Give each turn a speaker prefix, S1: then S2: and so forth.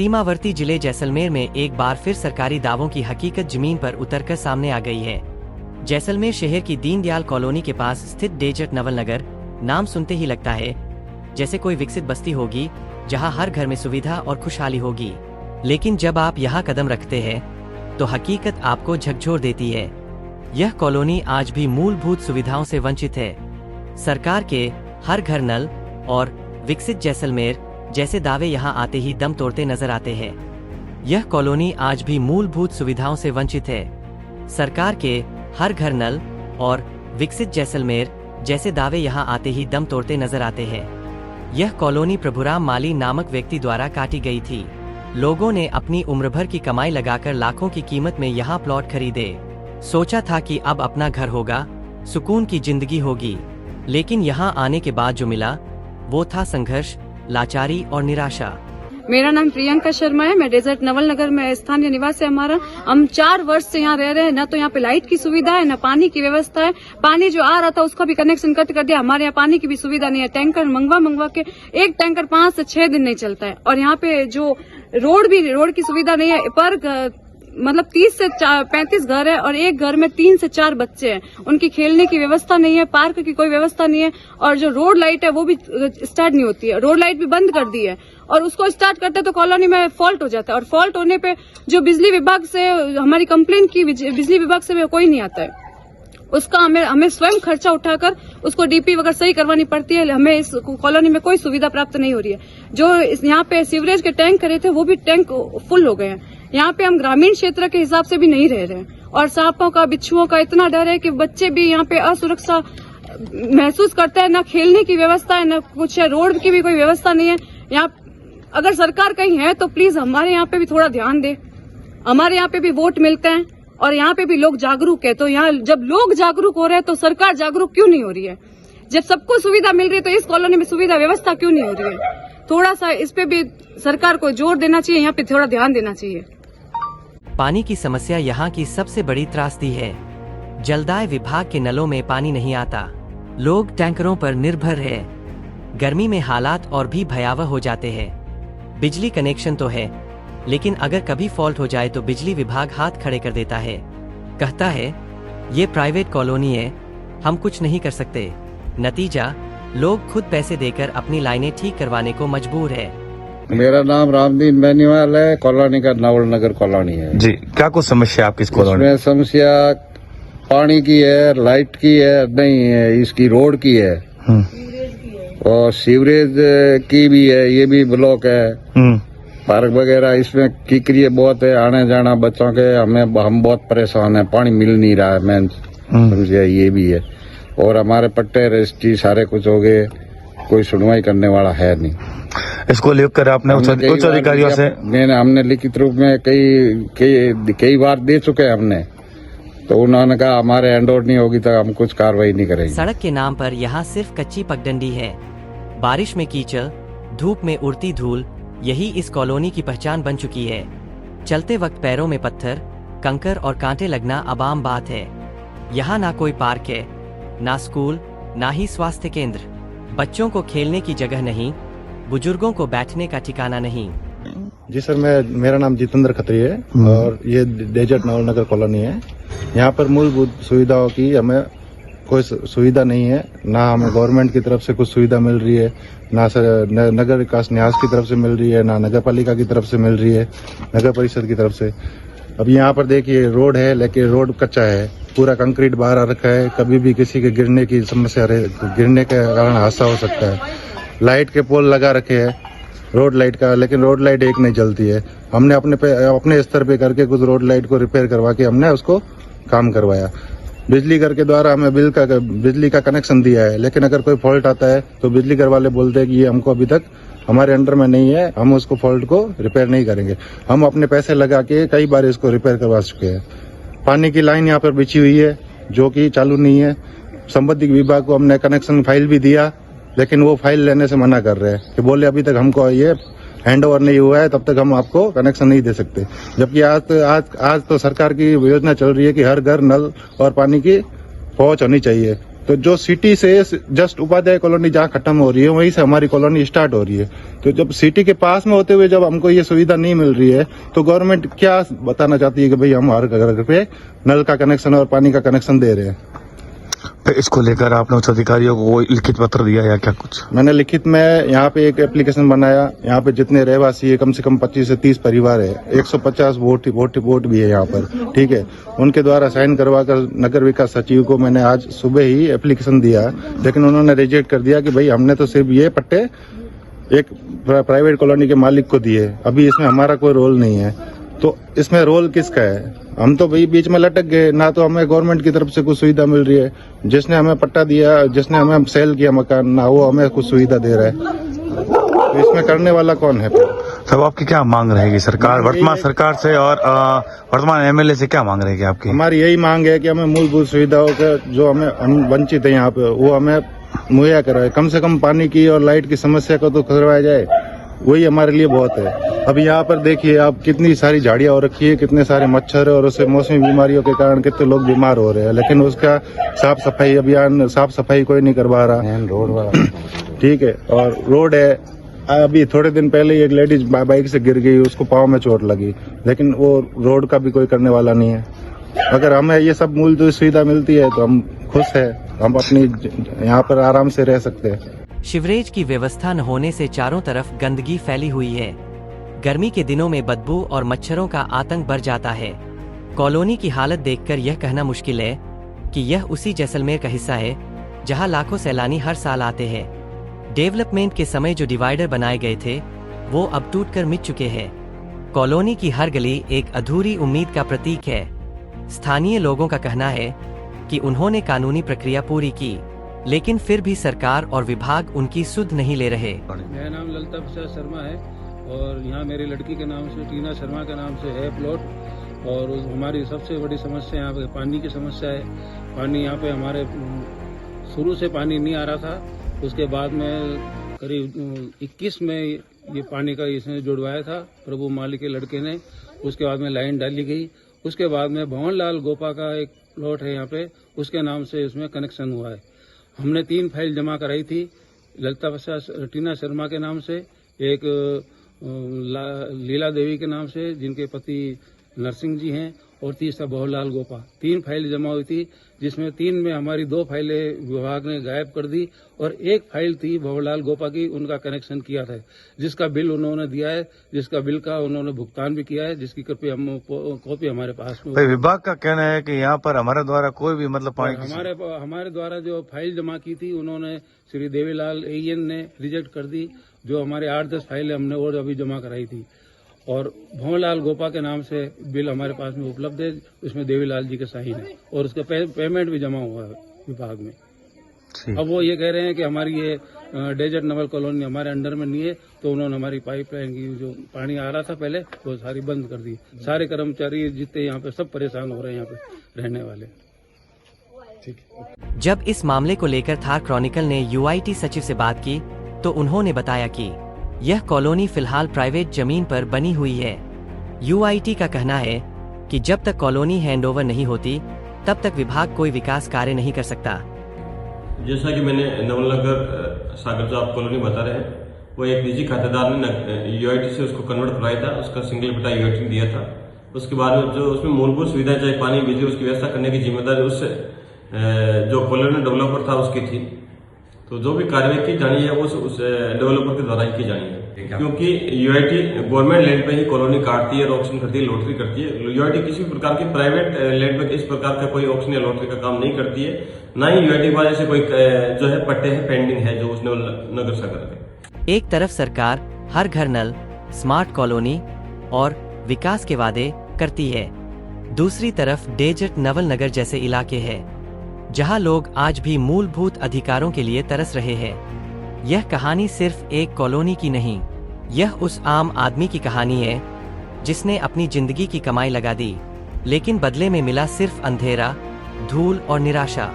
S1: सीमावर्ती जिले जैसलमेर में एक बार फिर सरकारी दावों की हकीकत जमीन पर उतरकर सामने आ गई है। जैसलमेर शहर की दीनदयाल कॉलोनी के पास स्थित डेजर्ट नवल नगर नाम सुनते ही लगता है जैसे कोई विकसित बस्ती होगी जहां हर घर में सुविधा और खुशहाली होगी। लेकिन जब आप यहां कदम रखते हैं तो हकीकत आपको झकझोर देती है। यह कॉलोनी आज भी मूलभूत सुविधाओं से वंचित है। सरकार के हर घर नल और विकसित जैसलमेर जैसे दावे यहां आते ही दम तोड़ते नजर आते हैं। यह कॉलोनी आज भी मूलभूत सुविधाओं से वंचित है। सरकार के हर घर नल और विकसित जैसलमेर जैसे दावे यहां आते ही दम तोड़ते नजर आते हैं। यह कॉलोनी प्रभुराम माली नामक व्यक्ति द्वारा काटी गई थी। लोगों ने अपनी उम्र भर की कमाई लगाकर लाखों की कीमत में यहाँ प्लॉट खरीदे। सोचा था कि अब अपना घर होगा, सुकून की जिंदगी होगी। लेकिन यहाँ आने के बाद जो मिला वो था संघर्ष, लाचारी और निराशा।
S2: मेरा नाम प्रियंका शर्मा है। मैं डेजर्ट नवल नगर में स्थानीय निवासी है हमारा। हम 4 वर्ष से यहाँ रह रहे हैं। न तो यहाँ पे लाइट की सुविधा है, न पानी की व्यवस्था है। पानी जो आ रहा था उसका भी कनेक्शन कट कर दिया। हमारे यहाँ पानी की भी सुविधा नहीं है। टैंकर मंगवा के एक टैंकर 5 से 6 दिन नहीं चलता है। और यहाँ पे जो रोड की सुविधा नहीं है। पर मतलब 30 से 35 घर है और एक घर में 3 से 4 बच्चे हैं। उनकी खेलने की व्यवस्था नहीं है, पार्क की कोई व्यवस्था नहीं है। और जो रोड लाइट है वो भी स्टार्ट नहीं होती है। रोड लाइट भी बंद कर दी है और उसको स्टार्ट करते तो कॉलोनी में फॉल्ट हो जाता है। और फॉल्ट होने पे जो बिजली विभाग से हमारी कंप्लेन की, बिजली विभाग से कोई नहीं आता है। उसका हमें स्वयं खर्चा उठाकर उसको डीपी वगैरह सही करवानी पड़ती है। हमें इस कॉलोनी में कोई सुविधा प्राप्त नहीं हो रही है। जो यहाँ पे सीवरेज के टैंक करे थे वो भी टैंक फुल हो गए हैं। यहाँ पे हम ग्रामीण क्षेत्र के हिसाब से भी नहीं रह रहे हैं। और सांपों का, बिच्छुओं का इतना डर है कि बच्चे भी यहाँ पे असुरक्षा महसूस करते हैं। न खेलने की व्यवस्था है, न कुछ है। रोड की भी कोई व्यवस्था नहीं है। यहाँ अगर सरकार कहीं है तो प्लीज हमारे यहाँ पे भी थोड़ा ध्यान दे। हमारे यहाँ पे भी वोट मिलते हैं और यहाँ पे भी लोग जागरूक है। तो यहाँ जब लोग जागरूक हो रहे हैं तो सरकार जागरूक क्यों नहीं हो रही है? जब सबको सुविधा मिल रही है तो इस कॉलोनी में सुविधा व्यवस्था क्यों नहीं हो रही है? थोड़ा सा इस पे भी सरकार को जोर देना चाहिए, यहाँ पे थोड़ा ध्यान देना चाहिए।
S1: पानी की समस्या यहाँ की सबसे बड़ी त्रासदी है। जलदाय विभाग के नलों में पानी नहीं आता। लोग टैंकरों पर निर्भर है। गर्मी में हालात और भी भयावह हो जाते हैं। बिजली कनेक्शन तो है लेकिन अगर कभी फॉल्ट हो जाए तो बिजली विभाग हाथ खड़े कर देता है। कहता है ये प्राइवेट कॉलोनी है, हम कुछ नहीं कर सकते। नतीजा, लोग खुद पैसे देकर अपनी लाइनें ठीक करवाने को मजबूर है।
S3: मेरा नाम रामदीन बेनीवाल है। कॉलोनी का नवल नगर कॉलोनी है जी।
S4: क्या कुछ समस्या आपकी इस कॉलोनी
S3: में? समस्या पानी की है, लाइट की है, नहीं है, इसकी रोड की है और सीवरेज की भी है। ये भी ब्लॉक है। पार्क वगैरह इसमें कीकरिए बहुत है, आने जाना बच्चों के। हम बहुत परेशान है, पानी मिल नहीं रहा है। मेन समस्या ये भी है। और हमारे पट्टे रजिस्ट्री सारे कुछ हो गए, कोई सुनवाई करने वाला है नहीं।
S4: इसको लेकर आपने उच्च अधिकारियों से?
S3: हमने लिखित रूप में कई बार दे चुके हैं हमने। तो उन्होंने कहा हमारे हैंडओवर नहीं होगी तो हम कुछ कार्रवाई नहीं करेंगे।
S1: सड़क के नाम पर यहाँ सिर्फ कच्ची पगडंडी है। बारिश में कीचड़, धूप में उड़ती धूल, यही इस कॉलोनी की पहचान बन चुकी है। चलते वक्त पैरों में पत्थर, कंकर और कांटे लगना अब आम बात है। यहाँ ना कोई पार्क है, ना स्कूल, ना ही स्वास्थ्य केंद्र। बच्चों को खेलने की जगह नहीं, बुजुर्गों को बैठने का ठिकाना नहीं।
S5: जी सर, मेरा नाम जितेंद्र खत्री है और ये डेजर्ट नवल नगर कॉलोनी है। यहाँ पर मूलभूत सुविधाओं की हमें कोई सुविधा नहीं है। ना हमें गवर्नमेंट की तरफ से कुछ सुविधा मिल रही है, ना नगर विकास न्यास की तरफ से मिल रही है, ना नगर पालिका की तरफ से मिल रही है, नगर परिषद की तरफ से। अब यहाँ पर देखिए रोड है लेकिन रोड कच्चा है, पूरा कंक्रीट बाहर आ रखा है। कभी भी किसी के गिरने की समस्या गिरने के कारण हादसा हो सकता है। लाइट के पोल लगा रखे हैं रोड लाइट का, लेकिन रोड लाइट एक नहीं जलती है। हमने अपने स्तर पे करके कुछ रोड लाइट को रिपेयर करवा के हमने उसको काम करवाया। बिजली घर के द्वारा हमें बिजली का कनेक्शन दिया है, लेकिन अगर कोई फॉल्ट आता है तो बिजली घर वाले बोलते हैं कि ये हमको अभी तक हमारे अंडर में नहीं है, हम उसको फॉल्ट को रिपेयर नहीं करेंगे। हम अपने पैसे लगा के कई बार इसको रिपेयर करवा चुके हैं। पानी की लाइन यहाँ पर बिछी हुई है जो कि चालू नहीं है। संबंधित विभाग को हमने कनेक्शन फाइल भी दिया, लेकिन वो फाइल लेने से मना कर रहे हैं कि बोले अभी तक हमको ये हैंडओवर नहीं हुआ है, तब तक हम आपको कनेक्शन नहीं दे सकते। जबकि आज तो सरकार की योजना चल रही है कि हर घर नल और पानी की पहुंच होनी चाहिए। तो जो सिटी से जस्ट उपाध्याय कॉलोनी जहाँ खत्म हो रही है वहीं से हमारी कॉलोनी स्टार्ट हो रही है। तो जब सिटी के पास में होते हुए जब हमको ये सुविधा नहीं मिल रही है तो गवर्नमेंट क्या बताना चाहती है कि भाई हम हर घर पे नल का कनेक्शन और पानी का कनेक्शन दे रहे हैं।
S4: फिर इसको लेकर आपने उच्च अधिकारियों को कोई लिखित पत्र दिया या क्या कुछ?
S5: मैंने लिखित में यहाँ पे एक एप्लीकेशन बनाया। यहाँ पे जितने रहवासी है कम से कम 25 से 30 परिवार है, 150 वोट भी है यहाँ पर, ठीक है। उनके द्वारा साइन करवा कर नगर विकास सचिव को मैंने आज सुबह ही एप्लीकेशन दिया, लेकिन उन्होंने रिजेक्ट कर दिया कि भाई हमने तो सिर्फ ये पट्टे एक प्राइवेट कॉलोनी के मालिक को दिए, अभी इसमें हमारा कोई रोल नहीं है। तो इसमें रोल किसका है? हम तो भाई बीच में लटक गए, ना तो हमें गवर्नमेंट की तरफ से कुछ सुविधा मिल रही है, जिसने हमें पट्टा दिया, जिसने हमें सेल किया मकान, ना वो हमें कुछ सुविधा दे रहा है। तो इसमें करने वाला कौन है?
S4: तब आपकी क्या मांग रहेगी सरकार, वर्तमान सरकार से और वर्तमान एमएलए से क्या मांग रहेगी आपकी?
S5: हमारी यही मांग है कि हमें मूलभूत सुविधाओं का जो हम वंचित है यहाँ पे वो हमें मुहैया कराए। कम से कम पानी की और लाइट की समस्या को तो करवाया जाए, वही हमारे लिए बहुत है। अभी यहाँ पर देखिए आप, कितनी सारी झाड़ियाँ हो रखी है, कितने सारे मच्छर है और उससे मौसमी बीमारियों के कारण कितने लोग बीमार हो रहे हैं, लेकिन उसका साफ सफाई अभियान, साफ सफाई कोई नहीं करवा रहा। रोड ठीक है, और रोड है, अभी थोड़े दिन पहले एक लेडीज बाइक से गिर गई, उसको पाँव में चोट लगी, लेकिन वो रोड का भी कोई करने वाला नहीं है। अगर हमें ये सब मूलभूत सुविधा मिलती है तो हम खुश है, हम अपनी यहाँ पर आराम से रह सकते हैं।
S1: सीवरेज की व्यवस्था न होने से चारों तरफ गंदगी फैली हुई है। गर्मी के दिनों में बदबू और मच्छरों का आतंक बढ़ जाता है। कॉलोनी की हालत देखकर यह कहना मुश्किल है कि यह उसी जैसलमेर का हिस्सा है जहां लाखों सैलानी हर साल आते हैं। डेवलपमेंट के समय जो डिवाइडर बनाए गए थे वो अब टूटकर मिट चुके हैं। कॉलोनी की हर गली एक अधूरी उम्मीद का प्रतीक है। स्थानीय लोगों का कहना है कि उन्होंने कानूनी प्रक्रिया पूरी की, लेकिन फिर भी सरकार और विभाग उनकी सुध नहीं ले रहे।
S6: मेरा नाम ललिता प्रसाद शर्मा है और यहाँ मेरी लड़की के नाम से, टीना शर्मा के नाम से है प्लॉट। और हमारी सबसे बड़ी समस्या यहाँ पे पानी की समस्या है। पानी यहाँ पे हमारे शुरू से पानी नहीं आ रहा था, उसके बाद में करीब 21 में ये पानी का इसने जुड़वाया था प्रभु माली के लड़के ने। उसके बाद में लाइन डाली गई, उसके बाद में भवनलाल गोपा का एक प्लॉट है यहाँ पे, उसके नाम से इसमें कनेक्शन हुआ है। हमने 3 फाइल जमा कराई थी, ललिता प्रसाद टीना शर्मा के नाम से, एक लीला देवी के नाम से जिनके पति नरसिंह जी हैं, और तीसरा भवनलाल गोपा। 3 फाइल जमा हुई थी, जिसमें 3 में हमारी 2 फाइलें विभाग ने गायब कर दी और 1 फाइल थी भवनलाल गोपा की, उनका कनेक्शन किया था, जिसका बिल उन्होंने दिया है, जिसका बिल का उन्होंने भुगतान भी किया है, जिसकी कॉपी हमारे पास में।
S4: विभाग का कहना है कि यहाँ पर हमारे द्वारा कोई भी मतलब पानी
S6: हमारे द्वारा जो फाइल जमा की थी उन्होंने श्री देवीलाल एएन ने रिजेक्ट कर दी। जो हमारे 8-10 फाइलें हमने और अभी जमा कराई थी, और भवनलाल गोपा के नाम से बिल हमारे पास में उपलब्ध है, उसमें देवीलाल जी के साइन है और उसका पेमेंट भी जमा हुआ है विभाग में। अब वो ये कह रहे हैं कि हमारी ये डेजर्ट नवल कॉलोनी हमारे अंडर में नहीं है, तो उन्होंने हमारी पाइपलाइन की जो पानी आ रहा था पहले वो सारी बंद कर दी। सारे कर्मचारी जितने यहाँ पे सब परेशान हो रहे हैं, यहाँ पे रहने वाले।
S1: जब इस मामले को लेकर थार क्रॉनिकल ने यूआईटी सचिव से बात की तो उन्होंने बताया कि यह कॉलोनी फिलहाल प्राइवेट जमीन पर बनी हुई है। यूआईटी का कहना है कि जब तक कॉलोनी हैंडओवर नहीं होती तब तक विभाग कोई विकास कार्य नहीं कर सकता।
S7: जैसा कि मैंने नवलनगर सागर जो आप कॉलोनी बता रहे हैं, वो एक निजी खातेदार ने यूआईटी से उसको कन्वर्ट करवाया था, उसका सिंगल बेटा यूआईटी दिया था। उसके बाद जो उसमें मूलभूत सुविधा चाहे पानी बिजली उसकी व्यवस्था करने की जिम्मेदारी उससे जो कॉलोनी डेवलपर था उसकी थी। तो जो भी कार्रवाई की जानी है वो उस डेवलपर के द्वारा ही की जानी है, क्योंकि यूआईटी गवर्नमेंट लैंड पे ही कॉलोनी काटती है, ऑक्शन करती है, लॉटरी करती है। यूआईटी किसी प्रकार की प्राइवेट लैंड पे इस प्रकार का कोई ऑक्शन या लॉटरी का काम नहीं करती है, ना ही यूआईटी के पास ऐसे कोई जो है पट्टे है पेंडिंग है जो उसने नगर सागर के।
S1: एक तरफ सरकार हर घर नल, स्मार्ट कॉलोनी और विकास के वादे करती है, दूसरी तरफ डेजर्ट नवल नगर जैसे इलाके हैं जहां लोग आज भी मूलभूत अधिकारों के लिए तरस रहे हैं। यह कहानी सिर्फ एक कॉलोनी की नहीं, यह उस आम आदमी की कहानी है जिसने अपनी जिंदगी की कमाई लगा दी, लेकिन बदले में मिला सिर्फ अंधेरा, धूल और निराशा।